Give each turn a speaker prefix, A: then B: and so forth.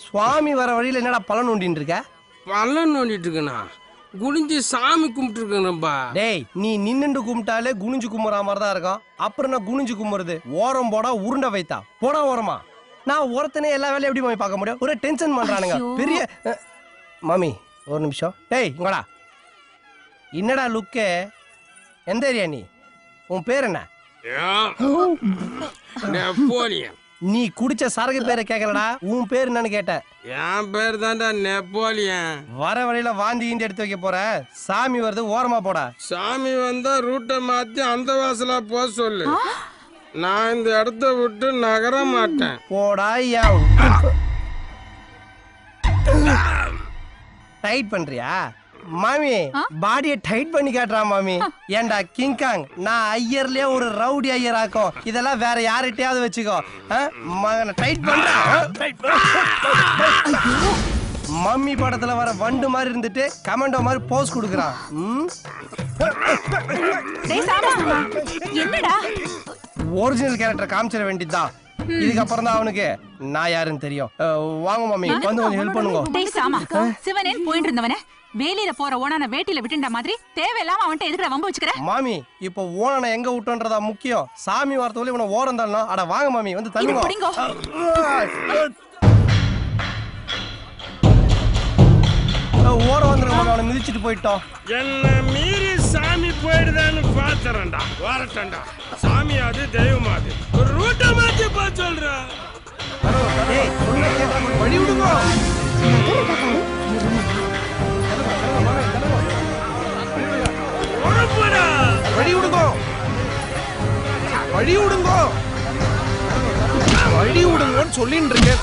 A: சுவாமி வர வழியில் என்னடா பழம் நோண்டின்னு இருக்க?
B: பழம் நோண்டிட்டு இருக்கேண்ணா, குனிஞ்சு சாமி கும்பிட்டு இருக்கேன்ப்பா.
A: டேய், நீ நின்னுண்டு கும்பிட்டாலே குனிஞ்சு கும்புற மாதிரி தான் இருக்கும். அப்புறம் நான் குனிஞ்சு கும்புறது ஓரம் போடா உருண்டை வைத்தா போடா ஓரமா. நான் ஒருத்தனே எல்லா வேலையும் எப்படி மாமி பார்க்க முடியும்? ஒரு டென்ஷன் பண்றானுங்க பெரிய. மாமி ஒரு நிமிஷம். டேய் இங்கடா. என்னடா லுக்கு? எந்த ஏரியா நீ? உன் பேர் என்ன?
B: நெப்போலியன்.
A: நீ குடிச்ச சரகு பேரை கேட்கலடா, உன் பேர் என்னன்னு கேட்டேன்.
B: என் பேர் தான்டா நெப்போலியன்.
A: வர வழியில வாந்தி கீந்தி எடுத்து வைக்க போற. சாமி வருது, ஓரமா போடா.
B: சாமி வந்தா ரூட்டை மாத்தி அந்த வாசலா போக சொல்லு. நான் இந்த இடத்த விட்டு நகர மாட்டேன்.
A: போடா. டைட் பண்றியா மாமி? பாடியை டைட் பண்ணி காட்டுறா மாமி. ஏண்டா கிங்காங், நான் ஐயர்லயே ஒரு ரவுடி ஐயர் ஆக்கும். இதெல்லாம் வேற யார்கிட்டயாவது வச்சுக்கோ. டைட் பண்றா. மம்மி படத்துல வர வண்டு மாதிரி இருந்துட்டு கமெண்டோ மாதிரி போஸ் கொடுக்குறான். ஒரிஜினல் கேரக்டர் காமிச்சிட வேண்டியதுதான். இதுக்கப்புறம் தான் அவனுக்கு நான் யாருன்னு தெரியும். வாங்க மாமி, வந்து கொஞ்சம் ஹெல்ப் பண்ணுங்க.
C: சிவனேன் போயிட்டு இருந்தவனே வேலியில போற ஓனான வேட்டில விட்டுண்ட மாதிரி தேவையில்லாம அவன்கிட்ட எதுக்குற வம்பு வச்சுக்கிற?
A: மாமி, இப்போ ஓனான எங்க விட்டோன்றதா முக்கியம். சாமி வார்த்தையில இவனை ஓரம் தள்ளணும். அட வாங்க மாமி, வந்து தள்ளுங்க. ஓரம் வந்துருங்க மாமி, அவனை மிதிச்சிட்டு போயிட்டோம்.
B: என்ன மீறி சாமி போயிடுதான்னு பாத்துறேன்டா. வரட்டண்டா. சாமி அது தெய்வம் அது. ஒரு ரூட்டை மாத்தி போ சொல்ற.
A: வழி விடுங்க. வழி விடுங்க. வழி விடுங்க. வழி விடுங்கன்னு சொல்லிட்டு இருக்கேன்.